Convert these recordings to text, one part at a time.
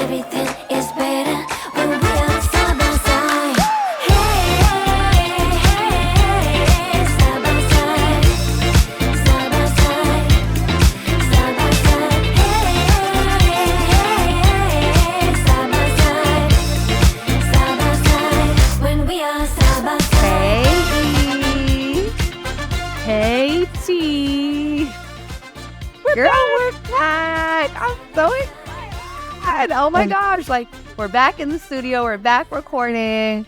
everything is better when we are side by side. Hey, side by side, side by side, side by side. Hey, side by side, when we are side by side. Hey, T. Girl, we're back. I'm so excited. Oh my gosh. Like, we're back in the studio. We're back recording.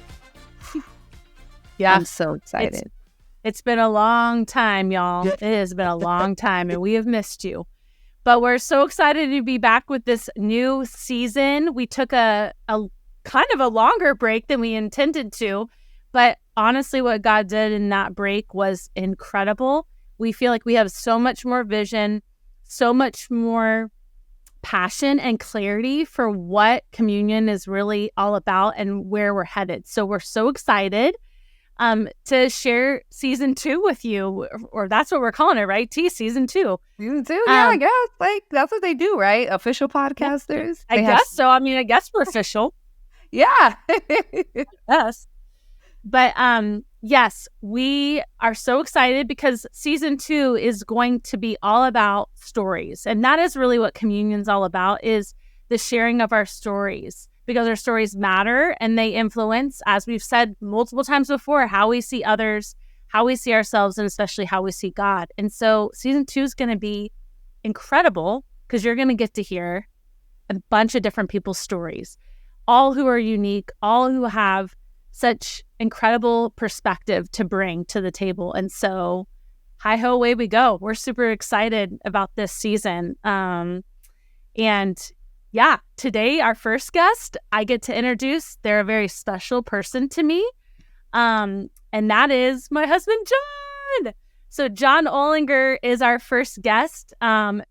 Yeah, I'm so excited. It's been a long time, y'all. It has been a long time, and we have missed you. But we're so excited to be back with this new season. We took a kind of a longer break than we intended to, but honestly, what God did in that break was incredible. We feel like we have so much more vision, so much more passion and clarity for what communion is really all about and where we're headed. So we're so excited to share season 2 with you, or that's what we're calling it, right? Season 2. Season 2? Yeah, I guess. Like, that's what they do, right? Official podcasters. I guess so. I mean, I guess we're official. Yeah. Yes. But yes, we are so excited because season 2 is going to be all about stories. And that is really what communion's all about, is the sharing of our stories, because our stories matter and they influence, as we've said multiple times before, how we see others, how we see ourselves, and especially how we see God. And so season 2 is going to be incredible because you're going to get to hear a bunch of different people's stories, all who are unique, all who have such incredible perspective to bring to the table. And so, hi-ho, away we go. We're super excited about this season. And yeah, today, our first guest, I get to introduce. They're a very special person to me. And that is my husband, John. So John Olinger is our first guest. And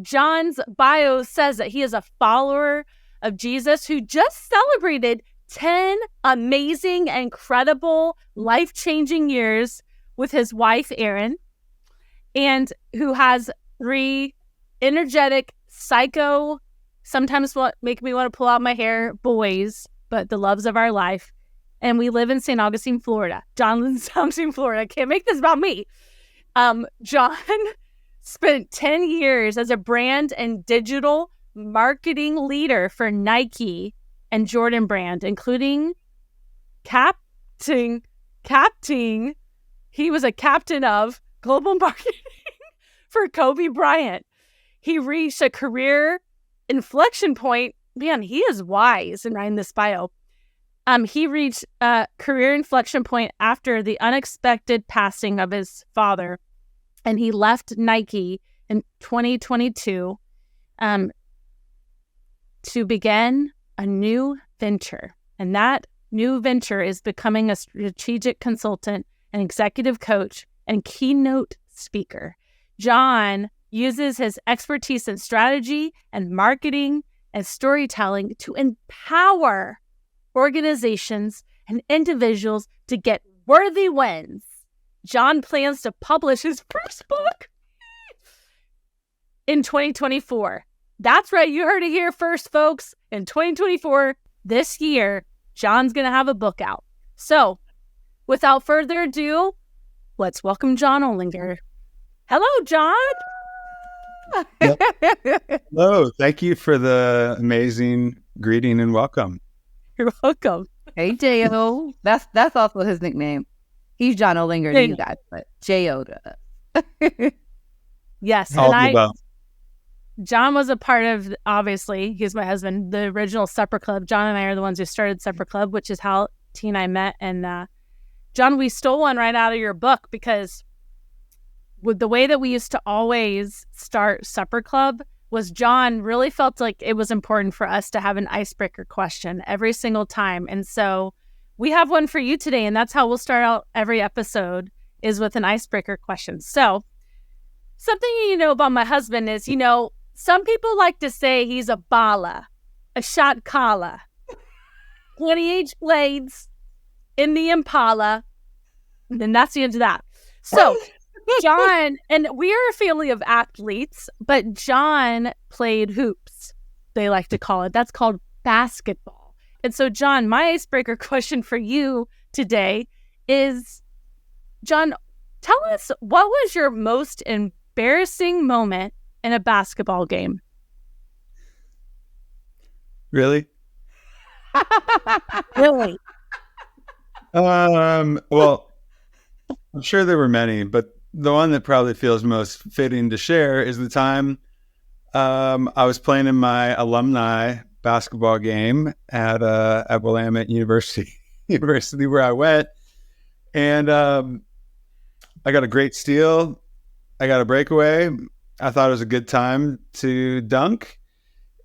John's bio says that he is a follower of Jesus who just celebrated 10 amazing, incredible, life-changing years with his wife, Erin, and who has 3 energetic, psycho, sometimes make me want to pull out my hair, boys, but the loves of our life. And we live in St. Augustine, Florida. John lives in St. Augustine, Florida. I can't make this about me. John spent 10 years as a brand and digital marketing leader for Nike and Jordan brand, including captaining. He was a captain of global marketing for Kobe Bryant. He reached a career inflection point. Man, he is wise in this bio. He reached a career inflection point after the unexpected passing of his father, and he left Nike in 2022 to begin a new venture. And that new venture is becoming a strategic consultant, an executive coach, and keynote speaker. John uses his expertise in strategy and marketing and storytelling to empower organizations and individuals to get worthy wins. John plans to publish his first book in 2024. That's right. You heard it here first, folks. In 2024, this year, John's going to have a book out. So without further ado, let's welcome John Olinger. Hello, John. Yep. Hello. Thank you for the amazing greeting and welcome. You're welcome. Hey, J.O. That's also his nickname. He's John Olinger to you guys, but J.O. to us. Yes. All of the above. John was a part of, obviously, he's my husband, the original Supper Club. John and I are the ones who started Supper Club, which is how T and I met. And John, we stole one right out of your book because with the way that we used to always start Supper Club was John really felt like it was important for us to have an icebreaker question every single time. And so we have one for you today, and that's how we'll start out every episode, is with an icebreaker question. So something you know about my husband is, some people like to say he's a bala, a shot caller, 20H blades in the Impala, and then that's the end of that. So John, and we are a family of athletes, but John played hoops. they like to call it. That's called basketball. And so, John, my icebreaker question for you today is, John, tell us, what was your most embarrassing moment in a basketball game? Really? Really? Well, I'm sure there were many, but the one that probably feels most fitting to share is the time I was playing in my alumni basketball game at Willamette University, university where I went, and I got a great steal. I got a breakaway. I thought it was a good time to dunk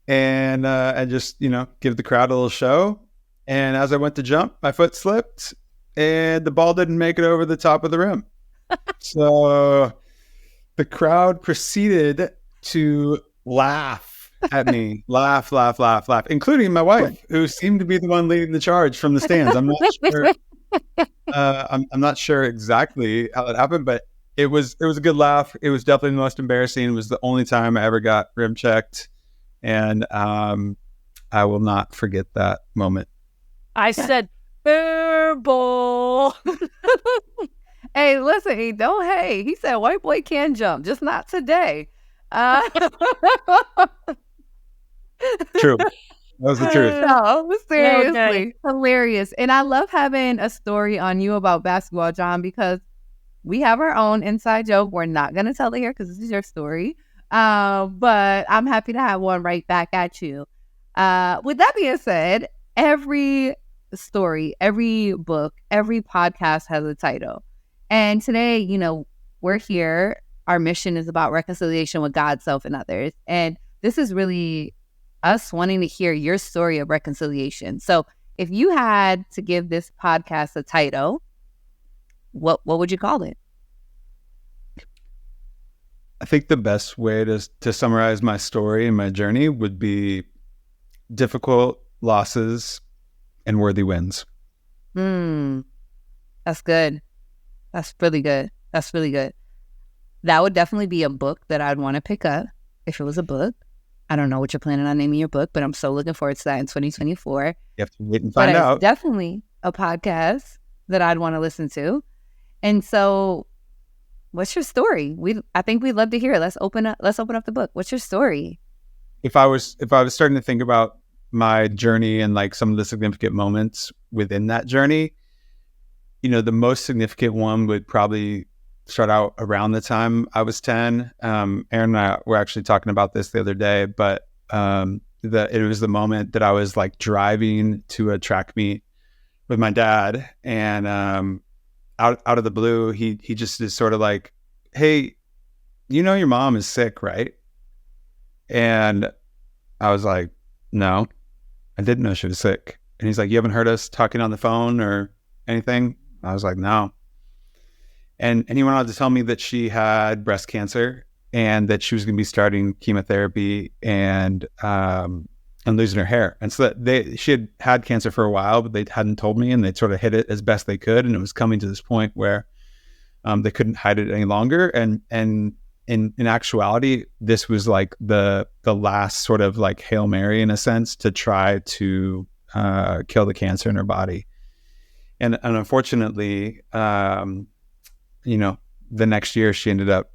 and just, give the crowd a little show. And as I went to jump, my foot slipped and the ball didn't make it over the top of the rim. So the crowd proceeded to laugh at me, laugh, including my wife, who seemed to be the one leading the charge from the stands. I'm not sure. I'm not sure exactly how that happened, but it was a good laugh. It was definitely the most embarrassing. It was the only time I ever got rim checked, and I will not forget that moment. I said, "Air ball." Hey, listen, he said white boy can jump, just not today. True. That was the truth. No, seriously. Okay. Hilarious. And I love having a story on you about basketball, John, because we have our own inside joke. We're not going to tell it here because this is your story. But I'm happy to have one right back at you. With that being said, every story, every book, every podcast has a title. And today, we're here. Our mission is about reconciliation with God, self, and others. And this is really us wanting to hear your story of reconciliation. So if you had to give this podcast a title, what would you call it? I think the best way to summarize my story and my journey would be difficult losses and worthy wins. That's good. That's really good. That's really good. That would definitely be a book that I'd want to pick up if it was a book. I don't know what you're planning on naming your book, but I'm so looking forward to that in 2024. You have to wait and find out. It's definitely a podcast that I'd want to listen to. And so, what's your story? I think we'd love to hear it. Let's open up the book. What's your story? If I was starting to think about my journey and like some of the significant moments within that journey, the most significant one would probably start out around the time I was 10. Erin and I were actually talking about this the other day, but it was the moment that I was like driving to a track meet with my dad, and out of the blue, he just is sort of like, "Hey, your mom is sick, right?" And I was like, "No, I didn't know she was sick." And he's like, "You haven't heard us talking on the phone or anything?" I was like, "No." And he went on to tell me that she had breast cancer and that she was going to be starting chemotherapy and losing her hair. And so she had cancer for a while, but they hadn't told me, and they sort of hid it as best they could. And it was coming to this point where they couldn't hide it any longer. And in actuality, this was like the last sort of like Hail Mary in a sense to try to kill the cancer in her body. And unfortunately, the next year she ended up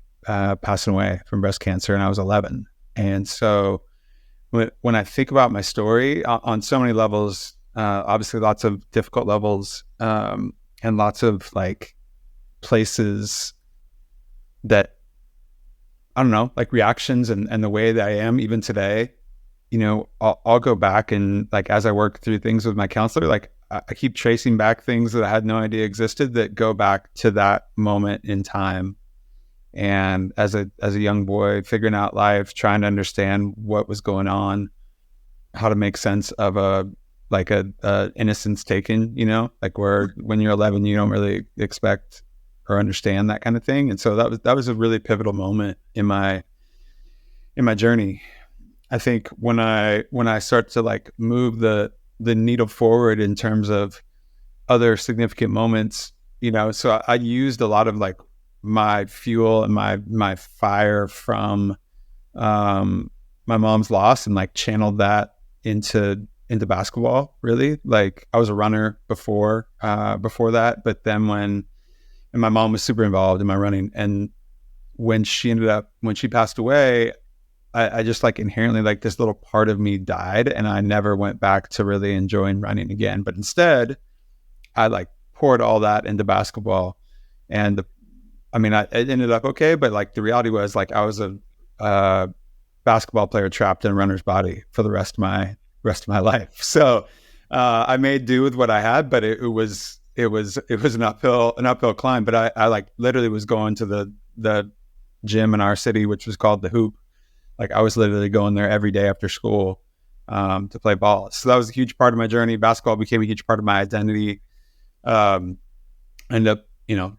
passing away from breast cancer, and I was 11. And so when I think about my story on so many levels, obviously lots of difficult levels, and lots of like places that, I don't know, like reactions and the way that I am even today, I'll go back and like, as I work through things with my counselor, like I keep tracing back things that I had no idea existed that go back to that moment in time. And as a young boy, figuring out life, trying to understand what was going on, how to make sense of a innocence taken, like where when you're 11, you don't really expect or understand that kind of thing. And so that was a really pivotal moment in my journey. I think when I start to like move the needle forward in terms of other significant moments, so I used a lot of like my fuel and my fire from my mom's loss and like channeled that into basketball. Really, like I was a runner before that, but then and my mom was super involved in my running, and when she passed away, I just like inherently, like this little part of me died, and I never went back to really enjoying running again. But instead, I like poured all that into basketball, and it ended up okay. But like the reality was, like I was a basketball player trapped in a runner's body for the rest of my life. So I made do with what I had, but it was an uphill climb. But I like literally was going to the gym in our city, which was called the Hoop. Like I was literally going there every day after school to play ball. So that was a huge part of my journey. Basketball became a huge part of my identity. Ended up,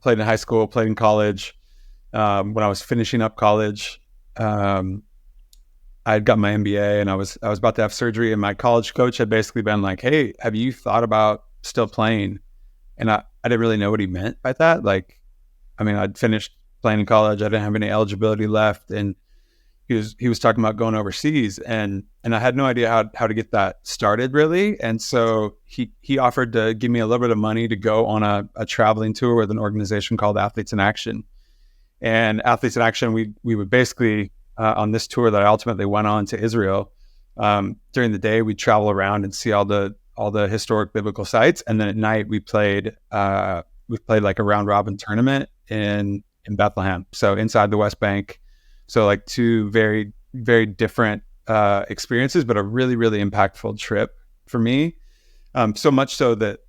played in high school, played in college. When I was finishing up college, I had got my MBA, and I was about to have surgery, and my college coach had basically been like, "Hey, have you thought about still playing?" And I didn't really know what he meant by that. Like, I'd finished playing in college. I didn't have any eligibility left, and he was talking about going overseas, and I had no idea how to get that started really. And so he offered to give me a little bit of money to go on a traveling tour with an organization called Athletes in Action. And Athletes in Action, we would basically on this tour that I ultimately went on to Israel. During the day, we'd travel around and see all the historic biblical sites, and then at night we played like a round robin tournament in Bethlehem, so inside the West Bank. So like two very, very different experiences, but a really, really impactful trip for me. So much so that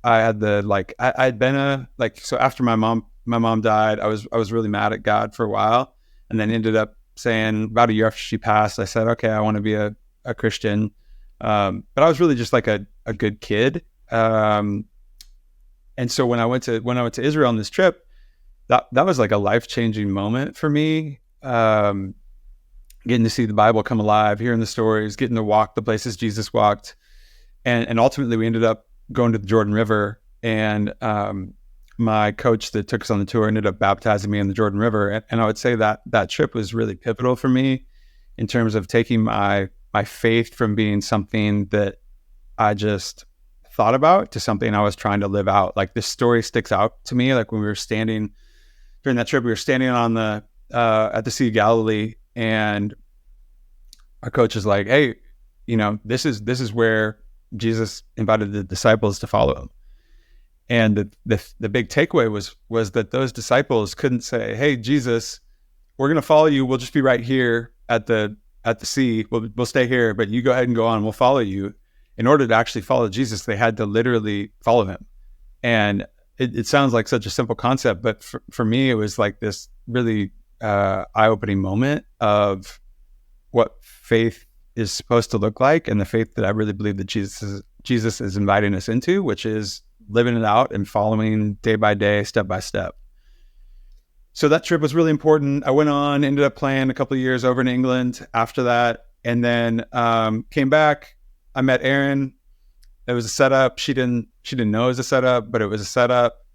I had I'd been so after my mom died, I was really mad at God for a while, and then ended up saying about a year after she passed, I said, okay, I want to be a Christian. But I was really just like a good kid. And so when I went to Israel on this trip, that was like a life-changing moment for me. Getting to see the Bible come alive, hearing the stories, getting to walk the places Jesus walked. And ultimately we ended up going to the Jordan River, and my coach that took us on the tour ended up baptizing me in the Jordan River. And I would say that trip was really pivotal for me in terms of taking my faith from being something that I just thought about to something I was trying to live out. Like this story sticks out to me. Like when we were standing during that trip, we were standing on at the Sea of Galilee, and our coach is like, "Hey, this is where Jesus invited the disciples to follow him." And the big takeaway was that those disciples couldn't say, "Hey, Jesus, we're going to follow you. We'll just be right here at the sea. We'll stay here, but you go ahead and go on. We'll follow you." In order to actually follow Jesus, they had to literally follow him. And it sounds like such a simple concept, but for me, it was like this really eye-opening moment of what faith is supposed to look like, and the faith that I really believe that Jesus is inviting us into, which is living it out and following day by day, step by step. So that trip was really important. I went on, ended up playing a couple of years over in England after that, and then came back. I met Erin. It was a setup. She didn't know it was a setup, but it was a setup.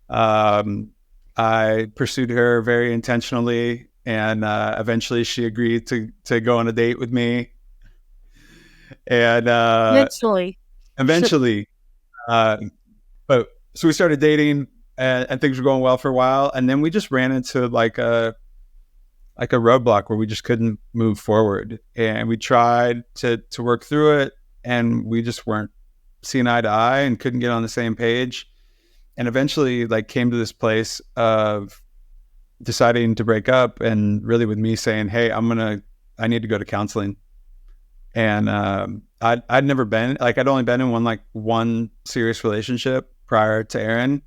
I pursued her very intentionally, and eventually she agreed to go on a date with me. And eventually, but so we started dating, and things were going well for a while, and then we just ran into like a roadblock where we just couldn't move forward, and we tried to work through it, and we just weren't seeing eye to eye and couldn't get on the same page, and eventually like came to this place of deciding to break up, and really with me saying, "Hey, I need to go to counseling." And I'd never been, like, I'd only been in one serious relationship prior to Erin,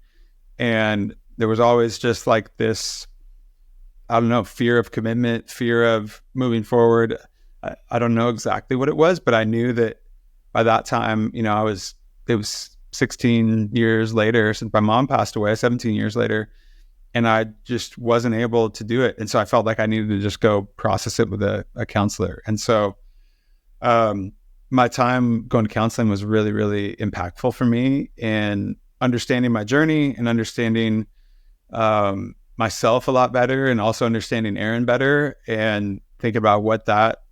and there was always just like this, I don't know, fear of commitment, fear of moving forward. I don't know exactly what it was, but I knew that by that time, it was 16 years later since my mom passed away, 17 years later, and I just wasn't able to do it. And so I felt like I needed to just go process it with a counselor. And so my time going to counseling was really, really impactful for me in understanding my journey and understanding myself a lot better, and also understanding Erin better, and think about what that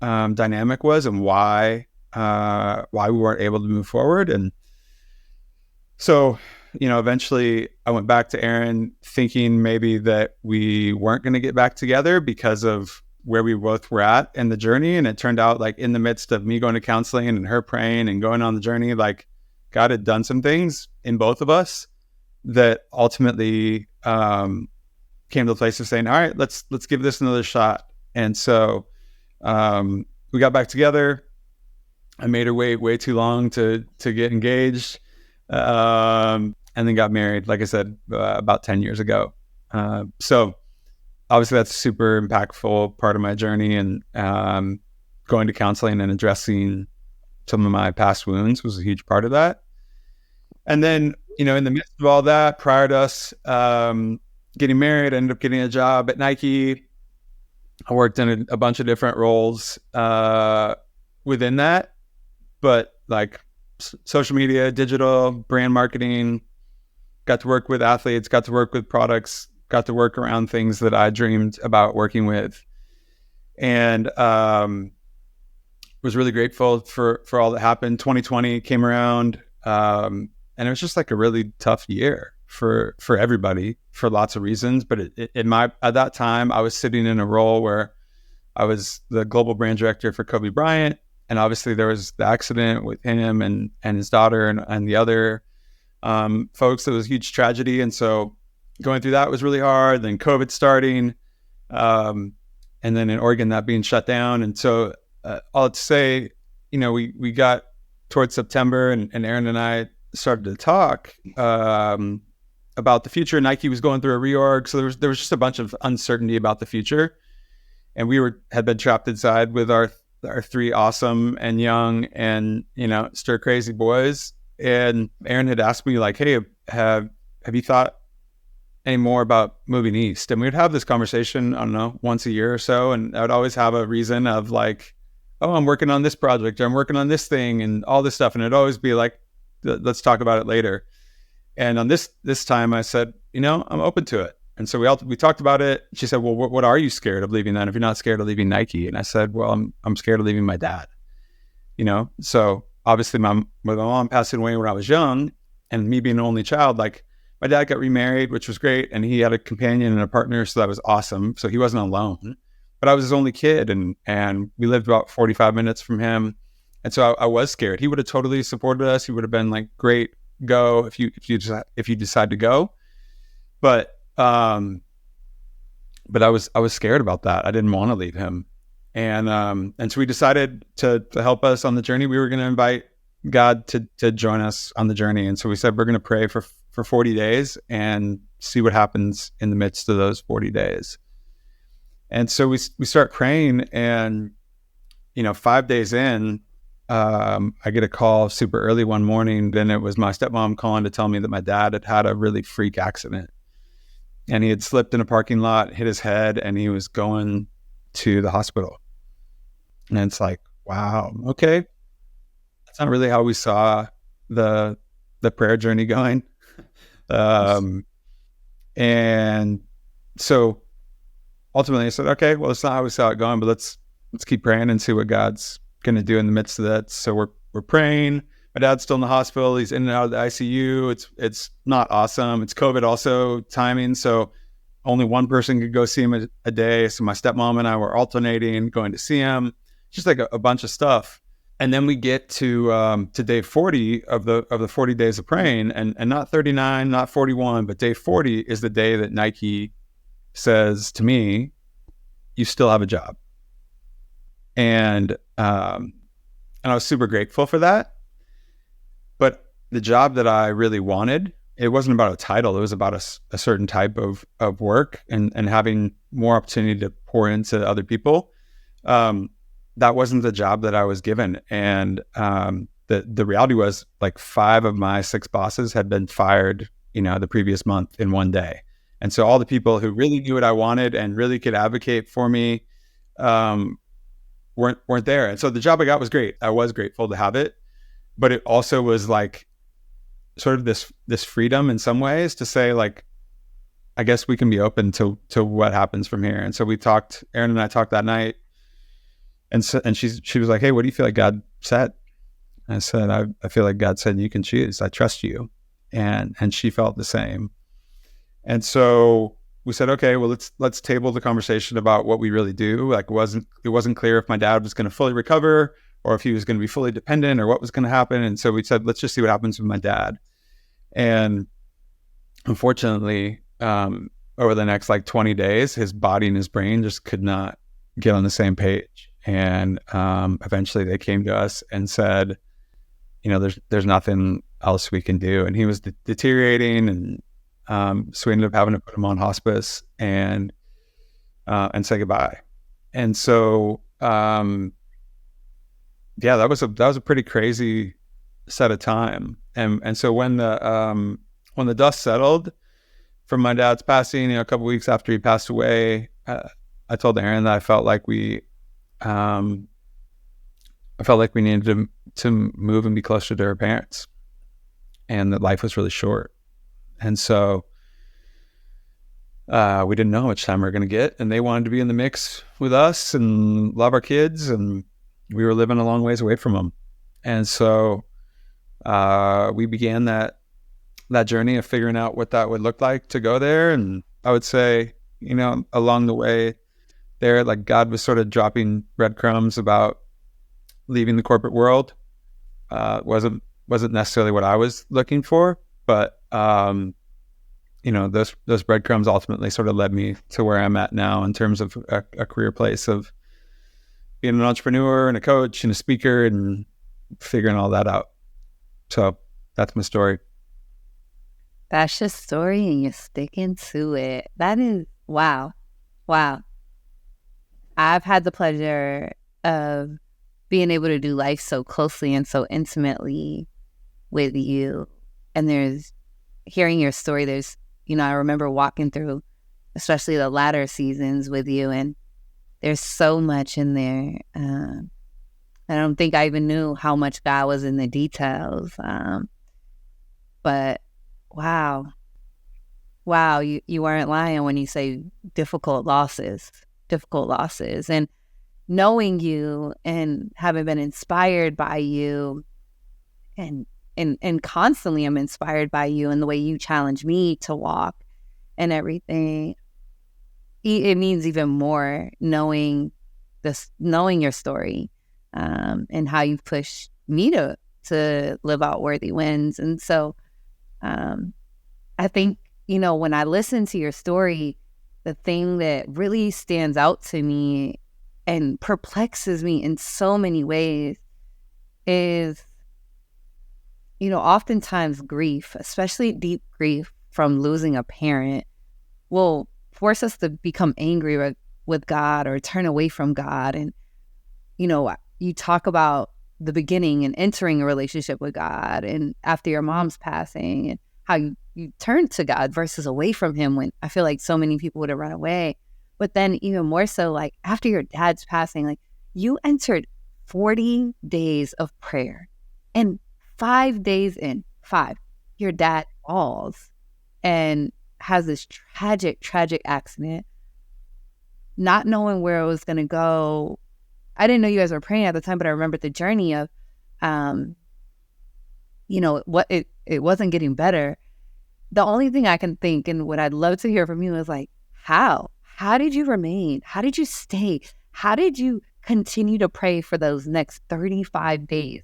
dynamic was and why we weren't able to move forward. And so, eventually I went back to Erin thinking maybe that we weren't going to get back together because of where we both were at in the journey. And it turned out like in the midst of me going to counseling and her praying and going on the journey, like God had done some things in both of us that ultimately came to the place of saying, all right, let's give this another shot. And so we got back together. I made her wait way too long to get engaged, and then got married, like I said, about 10 years ago. So obviously that's a super impactful part of my journey, and going to counseling and addressing some of my past wounds was a huge part of that. And then, in the midst of all that, prior to us getting married, I ended up getting a job at Nike. I worked in a bunch of different roles within that, but like social media, digital, brand marketing, got to work with athletes, got to work with products, got to work around things that I dreamed about working with. And was really grateful for all that happened. 2020 came around, and it was just like a really tough year for everybody for lots of reasons. But at that time, I was sitting in a role where I was the global brand director for Kobe Bryant. And obviously there was the accident with him and his daughter and the other folks. It was a huge tragedy. And so going through that was really hard. Then COVID starting, and then in Oregon, that being shut down. And so all to say, we got towards September, and Erin and I started to talk about the future. Nike was going through a reorg. So there was just a bunch of uncertainty about the future. And we had been trapped inside with our three awesome and young and, stir crazy boys. And Erin had asked me like, hey, have you thought any more about moving east? And we would have this conversation, I don't know, once a year or so. And I would always have a reason of like, oh, I'm working on this project, or I'm working on this thing and all this stuff. And it'd always be like, let's talk about it later. And on this time I said, I'm open to it. And so we talked about it. She said, well, what are you scared of leaving then if you're not scared of leaving Nike? And I said, well, I'm scared of leaving my dad. So obviously my mom passed away when I was young, and me being an only child, like my dad got remarried, which was great. And he had a companion and a partner. So that was awesome. So he wasn't alone, but I was his only kid, and we lived about 45 minutes from him. And so I was scared. He would have totally supported us. He would have been like, great, go if you decide to go. But I was scared about that. I didn't want to leave him. And so we decided to help us on the journey. We were going to invite God to join us on the journey. And so we said, we're going to pray for 40 days and see what happens in the midst of those 40 days. And so we start praying, and, 5 days in, I get a call super early one morning. Then it was my stepmom calling to tell me that my dad had a really freak accident. And he had slipped in a parking lot, hit his head, and he was going to the hospital. And it's like, wow, okay. That's not really how we saw the prayer journey going. And so ultimately I said, okay, well, it's not how we saw it going, but let's keep praying and see what God's going to do in the midst of that. So we're praying. My dad's still in the hospital. He's in and out of the ICU. It's not awesome. It's COVID also timing. So only one person could go see him a day. So my stepmom and I were alternating, going to see him, just like a bunch of stuff. And then we get to day 40 of the 40 days of praying, and not 39, not 41, but day 40 is the day that Nike says to me, you still have a job. And I was super grateful for that. But the job that I really wanted, it wasn't about a title. It was about a certain type of work and having more opportunity to pour into other people. That wasn't the job that I was given. And the reality was like 5 of my 6 bosses had been fired, the previous month in one day. And so all the people who really knew what I wanted and really could advocate for me weren't there. And so the job I got was great. I was grateful to have it. But it also was like sort of this freedom in some ways to say, like, I guess we can be open to what happens from here. And so Erin and I talked that night, And she was like, "Hey, what do you feel like God said?" I said, I feel like God said you can choose. I trust you. And she felt the same. And so we said, okay, well, let's table the conversation about what we really do. Like it wasn't clear if my dad was going to fully recover or if he was going to be fully dependent or what was going to happen. And so we said, let's just see what happens with my dad. And unfortunately, over the next like 20 days, his body and his brain just could not get on the same page. And eventually they came to us and said, there's nothing else we can do. And he was deteriorating, and so we ended up having to put him on hospice and say goodbye. And so, that was a pretty crazy set of time. And so when the dust settled from my dad's passing, a couple weeks after he passed away, I told Erin that I felt like we needed to move and be closer to her parents, and that life was really short. And so we didn't know how much time we were going to get, and they wanted to be in the mix with us and love our kids, and we were living a long ways away from them. And so we began that journey of figuring out what that would look like to go there. And I would say, along the way there, like, God was sort of dropping breadcrumbs about leaving the corporate world. Wasn't necessarily what I was looking for, but those breadcrumbs ultimately sort of led me to where I'm at now in terms of a career place of being an entrepreneur and a coach and a speaker and figuring all that out. So that's my story. That's your story, and you're sticking to it. That is, wow. I've had the pleasure of being able to do life so closely and so intimately with you. And hearing your story, I remember walking through, especially the latter seasons with you, and there's so much in there. I don't think I even knew how much God was in the details. But wow, you weren't lying when you say difficult losses. And knowing you and having been inspired by you, and constantly I'm inspired by you and the way you challenge me to walk and everything. It means even more knowing your story, and how you've pushed me to live out worthy wins. And so I think, when I listen to your story, the thing that really stands out to me and perplexes me in so many ways is, oftentimes grief, especially deep grief from losing a parent, will force us to become angry with God or turn away from God. And, you talk about the beginning and entering a relationship with God, and after your mom's passing, and how you turned to God versus away from him, when I feel like so many people would have run away. But then even more so, like after your dad's passing, like you entered 40 days of prayer, and 5 days in, your dad falls and has this tragic accident, not knowing where it was going to go. I didn't know you guys were praying at the time, but I remember the journey of, it wasn't getting better. The only thing I can think, and what I'd love to hear from you, is like, how did you remain? How did you stay? How did you continue to pray for those next 35 days?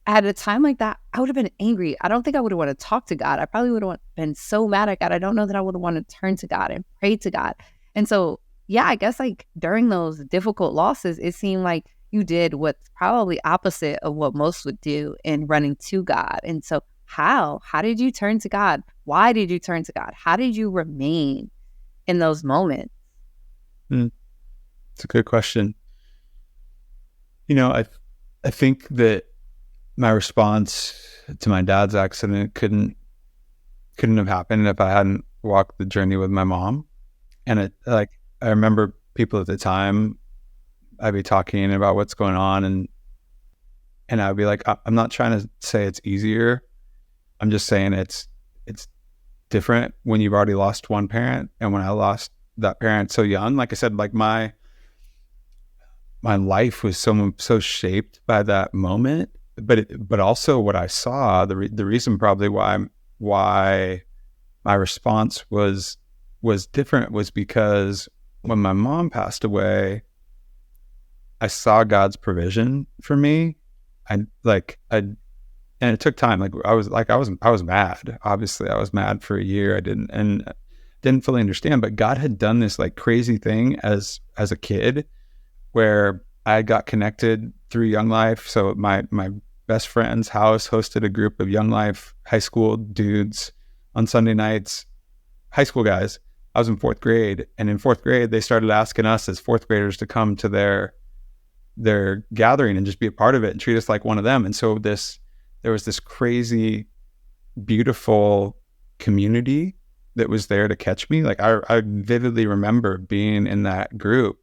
At a time like that, I would have been angry. I don't think I would have wanted to talk to God. I probably would have been so mad at God. I don't know that I would have wanted to turn to God and pray to God. And so, yeah, I guess like during those difficult losses, it seemed like you did what's probably opposite of what most would do in running to God. And so how did you turn to God? Why did you turn to God? How did you remain in those moments? It's a good question. I think that my response to my dad's accident couldn't have happened if I hadn't walked the journey with my mom. And I remember people at the time, I'd be talking about what's going on, and I'd be like, I'm not trying to say it's easier. I'm just saying it's different when you've already lost one parent, and when I lost that parent so young. Like I said, like my my life was so shaped by that moment. But also what I saw, the reason probably why my response was different was because when my mom passed away, I saw God's provision for me. And it took time. I was mad. Obviously, I was mad for a year. I didn't fully understand, but God had done this like crazy thing as a kid where I got connected through Young Life. So my best friend's house hosted a group of Young Life high school dudes on Sunday nights, high school guys. I was in 4th grade, and in 4th grade, they started asking us as 4th graders to come to their gathering and just be a part of it and treat us like one of them. And so there was this crazy, beautiful community that was there to catch me. Like I vividly remember being in that group,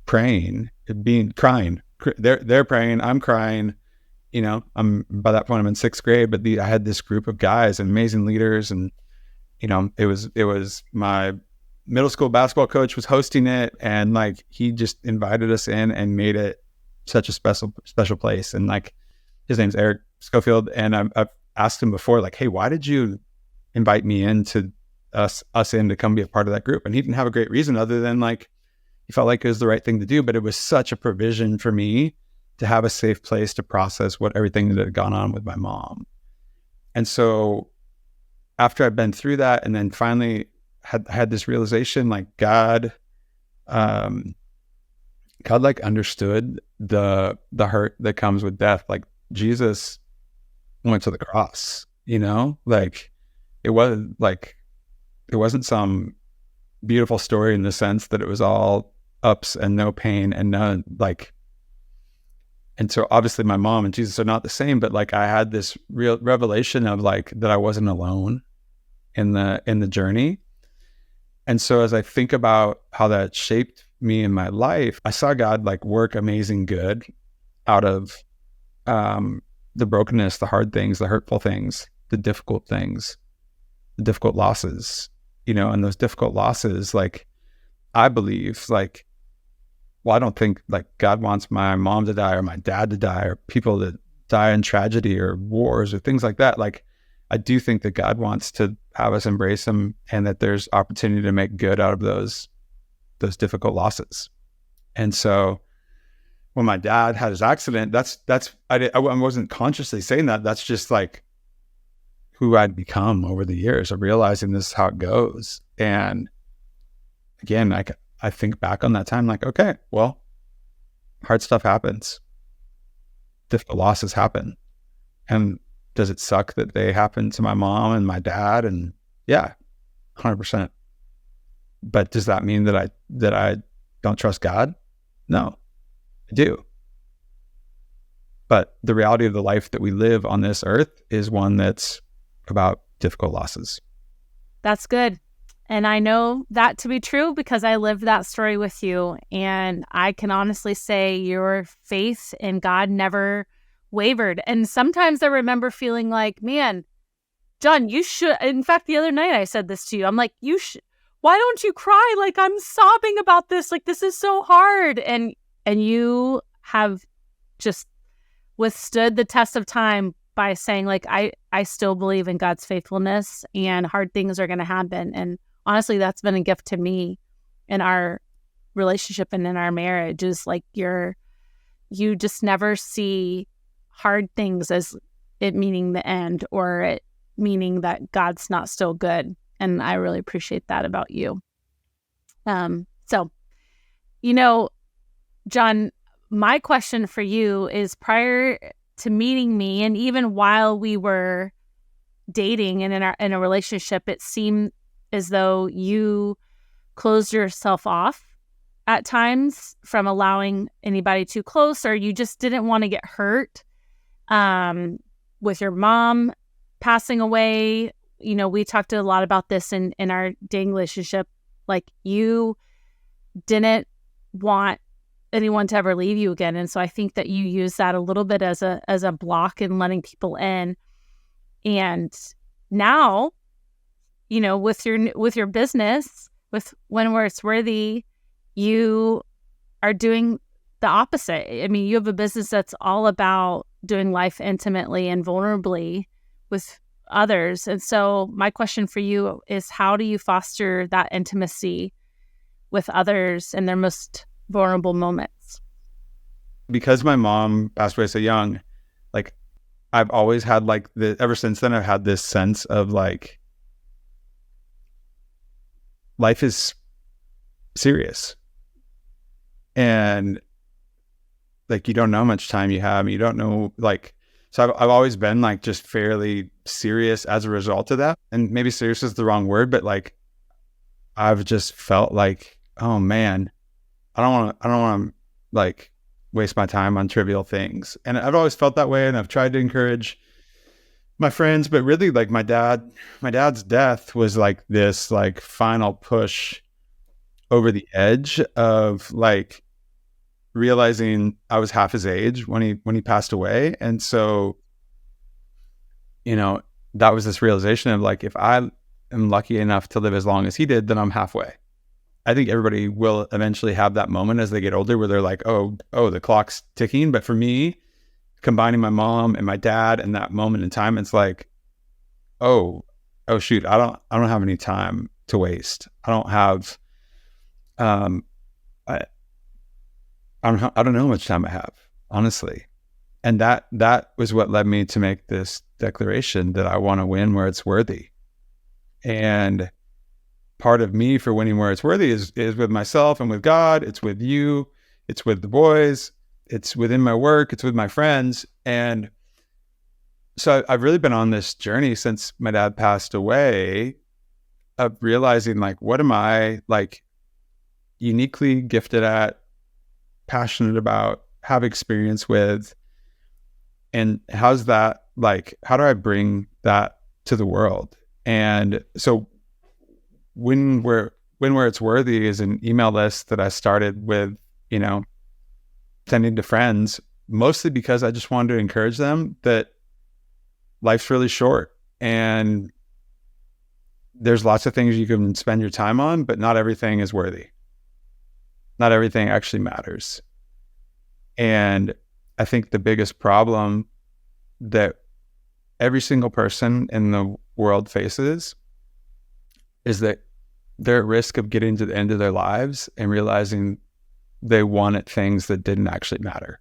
praying, crying. They're praying, I'm crying. You know, by that point I'm in 6th grade, but I had this group of guys and amazing leaders, and you know, it was my middle school basketball coach was hosting it, and like he just invited us in and made it such a special place. And like his name's Eric Schofield, and I've asked him before, like, hey, why did you invite me into us in to come be a part of that group? And he didn't have a great reason other than like he felt like it was the right thing to do. But it was such a provision for me to have a safe place to process everything that had gone on with my mom. And so after I'd been through that, and then finally had this realization, like God like understood the hurt that comes with death. Like Jesus went to the cross, you know, like it wasn't some beautiful story in the sense that it was all ups and no pain and none, like, and so obviously my mom and Jesus are not the same, but like I had this real revelation of like that I wasn't alone in the journey. And so as I think about how that shaped me in my life, I saw God like work amazing good out of the brokenness, the hard things, the hurtful things, the difficult things, the difficult losses, you know. And those difficult losses, like I believe, like, well, I don't think like God wants my mom to die or my dad to die or people that die in tragedy or wars or things like that. Like I do think that God wants to have us embrace them, and that there's opportunity to make good out of those difficult losses. And so when my dad had his accident, I wasn't consciously saying that. That's just like who I'd become over the years of realizing this is how it goes. And again, I think back on that time, like, okay, well, hard stuff happens. Difficult losses happen. And does it suck that they happened to my mom and my dad? And yeah, 100%. But does that mean that I don't trust God? No, I do. But the reality of the life that we live on this earth is one that's about difficult losses. That's good. And I know that to be true because I lived that story with you. And I can honestly say your faith in God never wavered. And sometimes I remember feeling like, man, John, you should. In fact, the other night I said this to you. I'm like, why don't you cry? Like, I'm sobbing about this. Like, this is so hard. And you have just withstood the test of time by saying, like, I still believe in God's faithfulness, and hard things are going to happen. And honestly, that's been a gift to me in our relationship and in our marriage, is like you just never see hard things as it meaning the end or it meaning that God's not still good. And I really appreciate that about you. So, you know, John, my question for you is, prior to meeting me, and even while we were dating and in a relationship, it seemed as though you closed yourself off at times from allowing anybody too close, or you just didn't want to get hurt. With your mom passing away, you know, we talked a lot about this in our dating relationship. Like, you didn't want anyone to ever leave you again. And so I think that you use that a little bit as a block in letting people in. And now, you know, with your business, with When Where It's Worthy, you are doing the opposite. I mean, you have a business that's all about doing life intimately and vulnerably with others. And so my question for you is, how do you foster that intimacy with others in their most vulnerable moments? Because my mom passed away so young, like I've always had like ever since then, I've had this sense of like, life is serious. And like, you don't know how much time you have. You don't know, like, so I've always been like just fairly serious as a result of that. And maybe serious is the wrong word, but like, I've just felt like, oh man, I don't want to like waste my time on trivial things. And I've always felt that way. And I've tried to encourage my friends, but really like my dad's death was like this like final push over the edge of like realizing I was half his age when he passed away. And so, you know, that was this realization of like, if I am lucky enough to live as long as he did, then I'm halfway. I think everybody will eventually have that moment as they get older where they're like, oh, the clock's ticking. But for me, combining my mom and my dad in that moment in time, it's like, oh shoot, I don't have any time to waste. I don't have, I don't know how much time I have, honestly. And that was what led me to make this declaration that I want to win where it's worthy. And part of me for winning where it's worthy is with myself and with God. It's with you. It's with the boys. It's within my work. It's with my friends. And so I've really been on this journey since my dad passed away of realizing like, what am I like uniquely gifted at, passionate about, have experience with, and how's that like, how do I bring that to the world? And so when where it's worthy is an email list that I started with, you know, sending to friends, mostly because I just wanted to encourage them that life's really short and there's lots of things you can spend your time on, but not everything is worthy. Not everything actually matters. And I think the biggest problem that every single person in the world faces is that they're at risk of getting to the end of their lives and realizing they wanted things that didn't actually matter.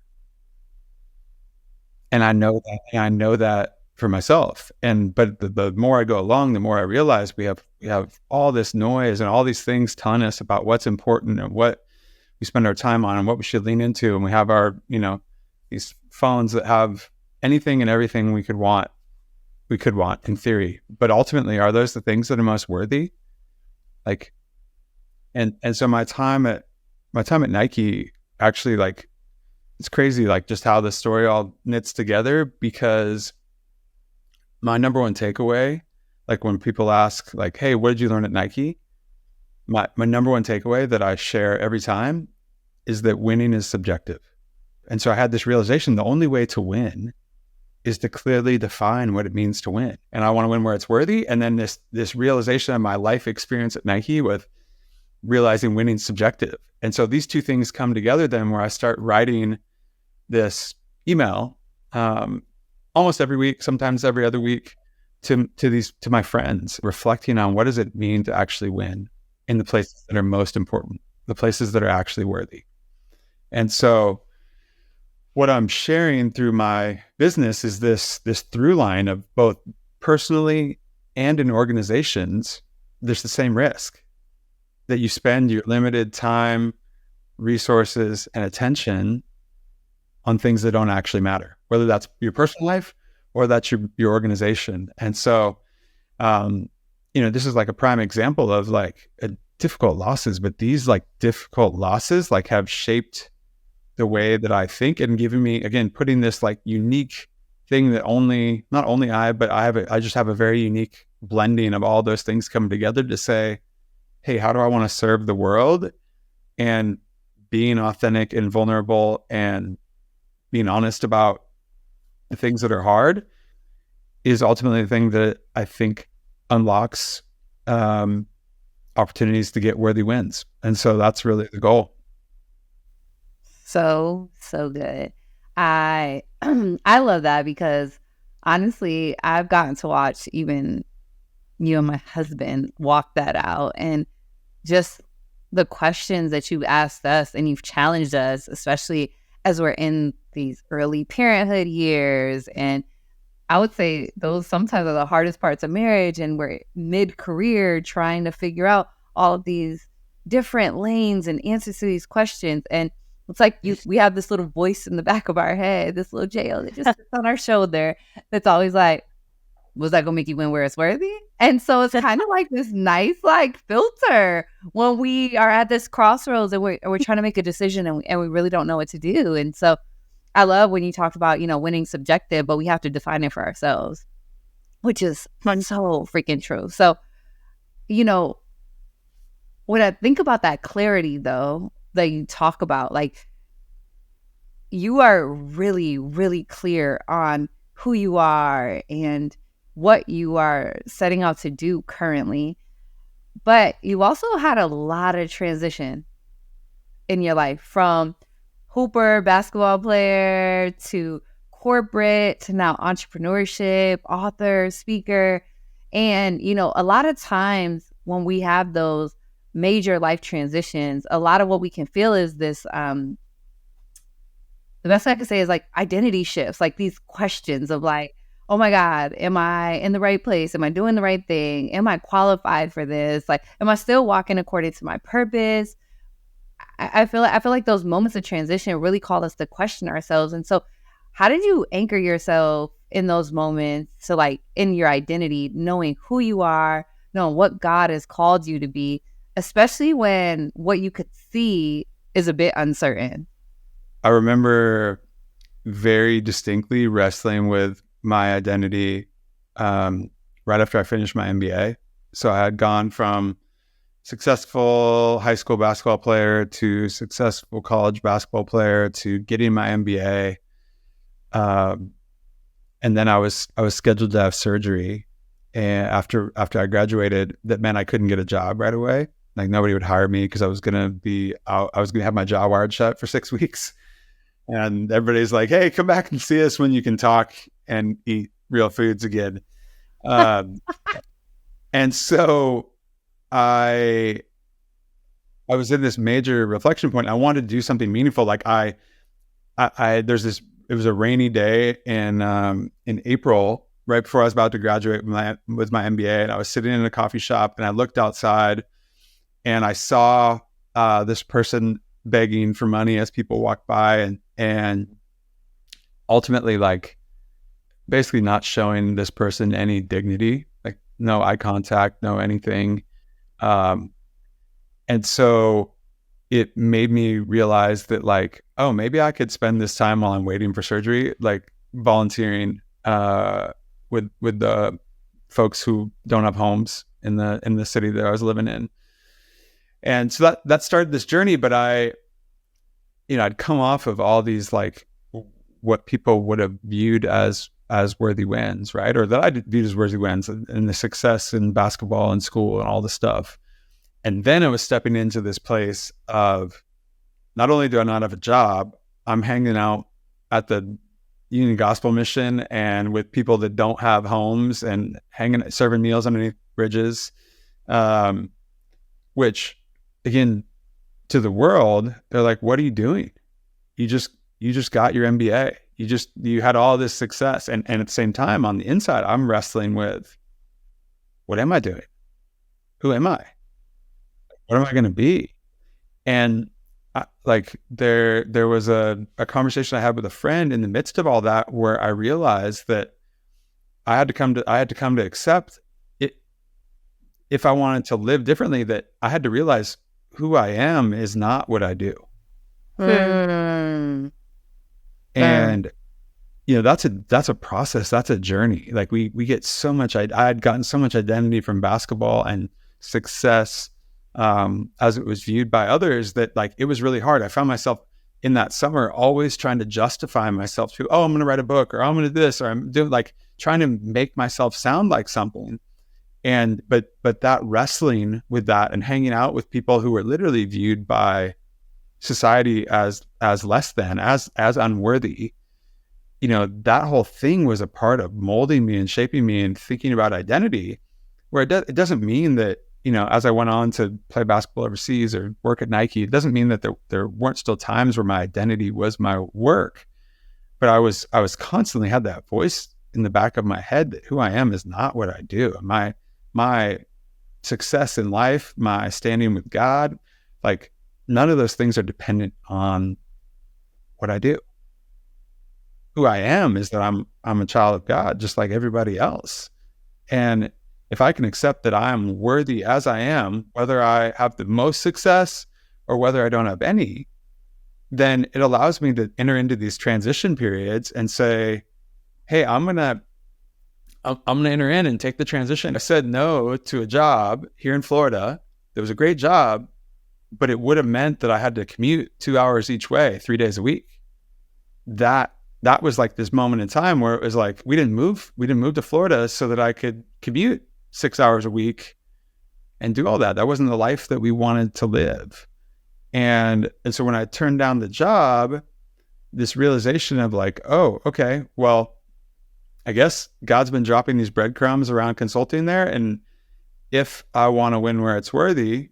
And I know that for myself. But the more I go along, the more I realize we have all this noise and all these things telling us about what's important and what we spend our time on and what we should lean into. And we have our, you know, these phones that have anything and everything we could want in theory. But ultimately, are those the things that are most worthy? Like, and so my time at Nike, actually, like, it's crazy, like just how the story all knits together, because my number one takeaway, like when people ask like, hey, what did you learn at Nike? My number one takeaway that I share every time is that winning is subjective. And so I had this realization, the only way to win is to clearly define what it means to win. And I want to win where it's worthy. And then this realization of my life experience at Nike with realizing winning's subjective. And so these two things come together then, where I start writing this email almost every week, sometimes every other week, to my friends, reflecting on what does it mean to actually win in the places that are most important, the places that are actually worthy. And so what I'm sharing through my business is this through line of both personally and in organizations, there's the same risk that you spend your limited time, resources, and attention on things that don't actually matter, whether that's your personal life or that's your organization. And so, you know, this is like a prime example of like difficult losses, but these like difficult losses like have shaped the way that I think and given me, again, putting this like unique thing that not only I just have a very unique blending of all those things coming together to say, hey, how do I want to serve the world? And being authentic and vulnerable and being honest about the things that are hard is ultimately the thing that I think unlocks opportunities to get worthy wins. And so that's really the goal. so good. I I love that because honestly, I've gotten to watch even you and my husband walk that out, and just the questions that you've asked us and you've challenged us, especially as we're in these early parenthood years. And I would say those sometimes are the hardest parts of marriage, and we're mid-career trying to figure out all of these different lanes and answers to these questions. And it's like we have this little voice in the back of our head, this little jail that just sits on our shoulder that's always like, was that gonna make you win where it's worthy? And so it's kind of like this nice like filter when we are at this crossroads and we're trying to make a decision, and we really don't know what to do. And so I love when you talked about, winning subjective, but we have to define it for ourselves, which is so freaking true. So, when I think about that clarity though, that you talk about, like, you are really, really clear on who you are and what you are setting out to do currently. But you also had a lot of transition in your life, from hooper, basketball player, to corporate, to now entrepreneurship, author, speaker. And, a lot of times when we have those major life transitions, a lot of what we can feel is this, the best I can say is like identity shifts, like these questions of like, oh my God, am I in the right place? Am I doing the right thing? Am I qualified for this? Like, am I still walking according to my purpose? I feel like those moments of transition really call us to question ourselves. And so how did you anchor yourself in those moments to, like, in your identity, knowing who you are, knowing what God has called you to be, especially when what you could see is a bit uncertain? I remember very distinctly wrestling with my identity right after I finished my MBA. So I had gone from successful high school basketball player to successful college basketball player to getting my MBA. And then I was scheduled to have surgery, and after I graduated, that meant I couldn't get a job right away. Like, nobody would hire me because I was gonna be out. I was gonna have my jaw wired shut for 6 weeks, and everybody's like, "Hey, come back and see us when you can talk and eat real foods again." And so I was in this major reflection point. I wanted to do something meaningful. Like there's this. It was a rainy day in April, right before I was about to graduate with my MBA, and I was sitting in a coffee shop, and I looked outside, and I saw this person begging for money as people walked by, and ultimately, like, basically not showing this person any dignity, like no eye contact, no anything. And so it made me realize that, like, oh, maybe I could spend this time while I'm waiting for surgery, like volunteering with the folks who don't have homes in the city that I was living in. And so that started this journey. But I'd come off of all these, like, what people would have viewed as worthy wins, right? Or that I viewed as worthy wins, and the success in basketball and school and all the stuff. And then I was stepping into this place of, not only do I not have a job, I'm hanging out at the Union Gospel Mission and with people that don't have homes, and serving meals underneath bridges, which, again, to the world, they're like, "What are you doing? You just got your MBA. You had all this success." And at the same time, on the inside, I'm wrestling with, what am I doing? Who am I? What am I going to be? And there was a conversation I had with a friend in the midst of all that, where I realized that I had to come to accept it. If I wanted to live differently, that I had to realize who I am is not what I do. And that's a process. That's a journey. Like, we get so much. I had gotten so much identity from basketball and success, as it was viewed by others, that, like, it was really hard. I found myself in that summer always trying to justify myself to, I'm going to write a book, or I'm going to do this, or I'm doing, like, trying to make myself sound like something. And but that wrestling with that, and hanging out with people who were literally viewed by society as less than, as unworthy. That whole thing was a part of molding me and shaping me and thinking about identity, where it doesn't mean that, as I went on to play basketball overseas or work at Nike, it doesn't mean that there weren't still times where my identity was my work. But I was constantly had that voice in the back of my head that who I am is not what I do. My success in life, my standing with God, like none of those things are dependent on what I do. Who I am is that I'm a child of God, just like everybody else. And if I can accept that I am worthy as I am, whether I have the most success or whether I don't have any, then it allows me to enter into these transition periods and say, hey, I'm gonna enter in and take the transition. I said no to a job here in Florida. It was a great job, but it would have meant that I had to commute 2 hours each way, 3 days a week. That was like this moment in time where it was like, we didn't move to Florida so that I could commute 6 hours a week and do all that. That wasn't the life that we wanted to live. And so when I turned down the job, this realization of like, oh, okay, well, I guess God's been dropping these breadcrumbs around consulting there. And if I want to win where it's worthy,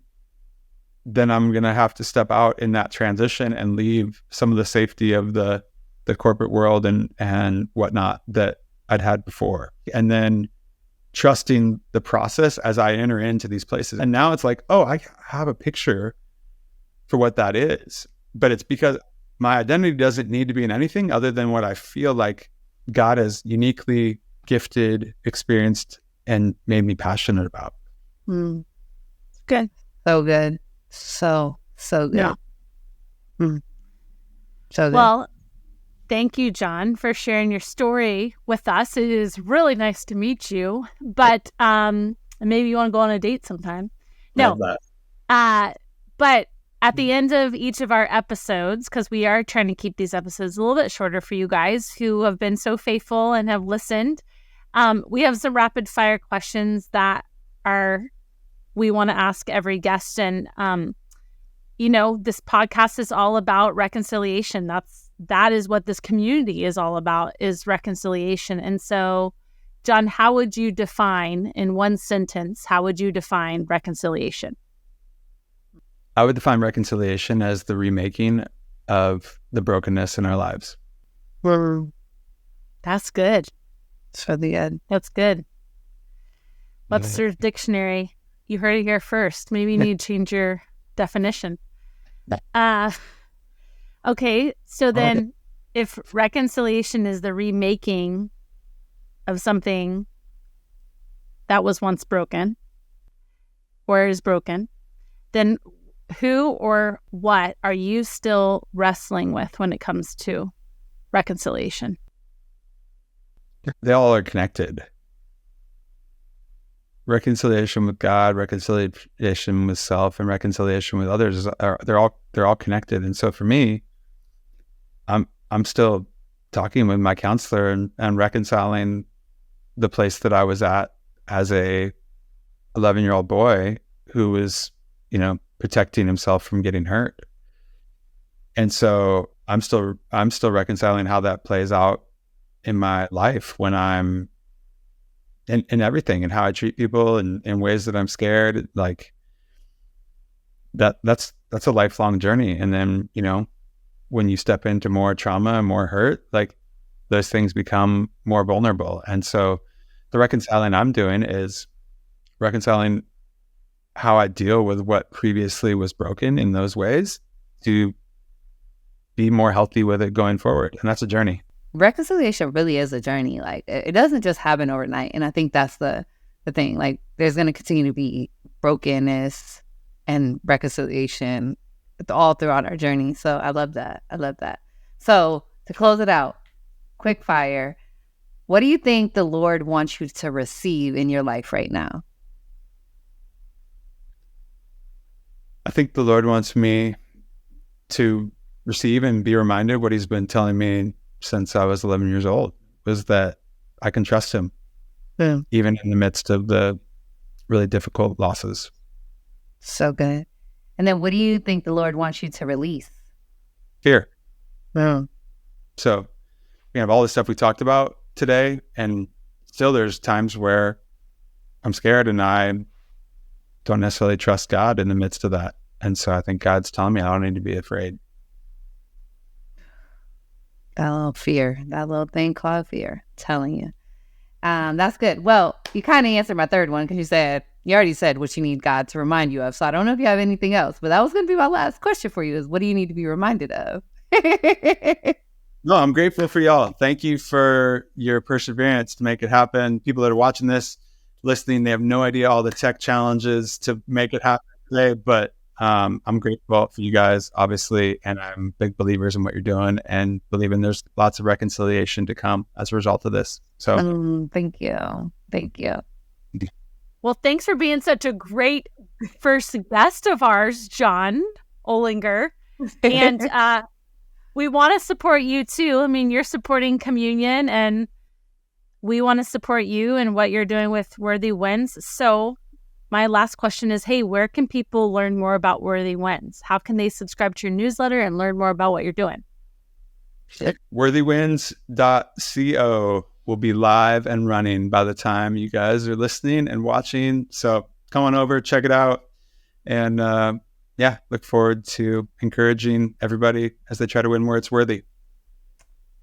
then I'm going to have to step out in that transition and leave some of the safety of the corporate world and whatnot that I'd had before. And then trusting the process as I enter into these places. And now it's like, oh, I have a picture for what that is. But it's because my identity doesn't need to be in anything other than what I feel like God has uniquely gifted, experienced, and made me passionate about. Good. So good. So good. Yeah. So good. Well, thank you, John, for sharing your story with us. It is really nice to meet you, but maybe you want to go on a date sometime. No, but at the end of each of our episodes, because we are trying to keep these episodes a little bit shorter for you guys who have been so faithful and have listened, we have some rapid fire questions that we want to ask every guest. And, this podcast is all about reconciliation. That is what this community is all about, is reconciliation. And so, John, how would you define, in one sentence, reconciliation? I would define reconciliation as the remaking of the brokenness in our lives. That's good. It's for the end. That's good. Webster's Dictionary. You heard it here first. Maybe you need to change your definition. Okay, so then if reconciliation is the remaking of something that was once broken or is broken, then who or what are you still wrestling with when it comes to reconciliation? They all are connected. Reconciliation with God, reconciliation with self, and reconciliation with others they're all connected. And so for me, I'm still talking with my counselor and reconciling the place that I was at as a 11-year-old boy who was, protecting himself from getting hurt. And so I'm still reconciling how that plays out in my life when I'm in everything, and how I treat people and in ways that I'm scared. Like that's a lifelong journey. And then, when you step into more trauma and more hurt, like those things become more vulnerable. And so the reconciling I'm doing is reconciling how I deal with what previously was broken in those ways to be more healthy with it going forward. And that's a journey. Reconciliation really is a journey. Like, it doesn't just happen overnight. And I think that's the thing. Like, there's going to continue to be brokenness and reconciliation all throughout our journey. So I love that. So to close it out, quick fire, what do you think the Lord wants you to receive in your life right now? I think the Lord wants me to receive and be reminded what he's been telling me since I was 11 years old, was that I can trust him, even in the midst of the really difficult losses. So good. And then what do you think the Lord wants you to release Fear. Yeah. So we have all the stuff we talked about today, and still there's times where I'm scared and I don't necessarily trust God in the midst of that. And so I think God's telling me I don't need to be afraid. That little fear, that little thing called fear, telling you. That's good. Well, you kind of answered my third one because you already said what you need God to remind you of. So I don't know if you have anything else, but that was going to be my last question for you is what do you need to be reminded of? No, I'm grateful for y'all. Thank you for your perseverance to make it happen. People that are watching this, listening, they have no idea all the tech challenges to make it happen today, but I'm grateful for you guys, obviously, and I'm big believers in what you're doing and believing there's lots of reconciliation to come as a result of this. So thank you. Thank you. Well, thanks for being such a great first guest of ours, John Olinger. And we want to support you too. I mean, you're supporting Come.Union, and we want to support you and what you're doing with Worthy Wins. So my last question is, hey, where can people learn more about Worthy Wins? How can they subscribe to your newsletter and learn more about what you're doing? Worthywins.co will be live and running by the time you guys are listening and watching. So come on over, check it out. And look forward to encouraging everybody as they try to win where it's worthy.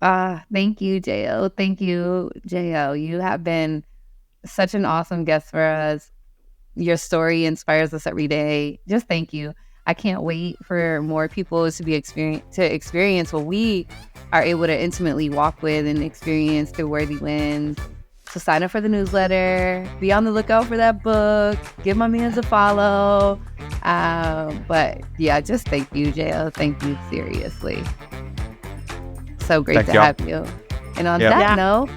Thank you, Jo. Thank you, Jo. You have been such an awesome guest for us. Your story inspires us every day. Just thank you. I can't wait for more people to experience what we are able to intimately walk with and experience through Worthy Wins. So sign up for the newsletter. Be on the lookout for that book. Give my mans a follow. But yeah, just thank you, Jo. Thank you, seriously. So great to have you. And on that note,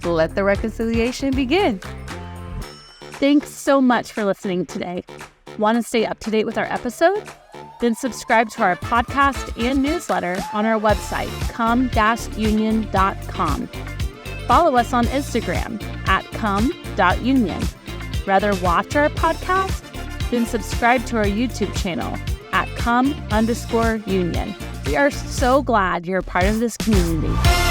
let the reconciliation begin. Thanks so much for listening today. Want to stay up to date with our episode? Then subscribe to our podcast and newsletter on our website, Come.Union.com. Follow us on Instagram at Come.Union. Rather watch our podcast? Then subscribe to our YouTube channel at Come_Union. We are so glad you're a part of this community.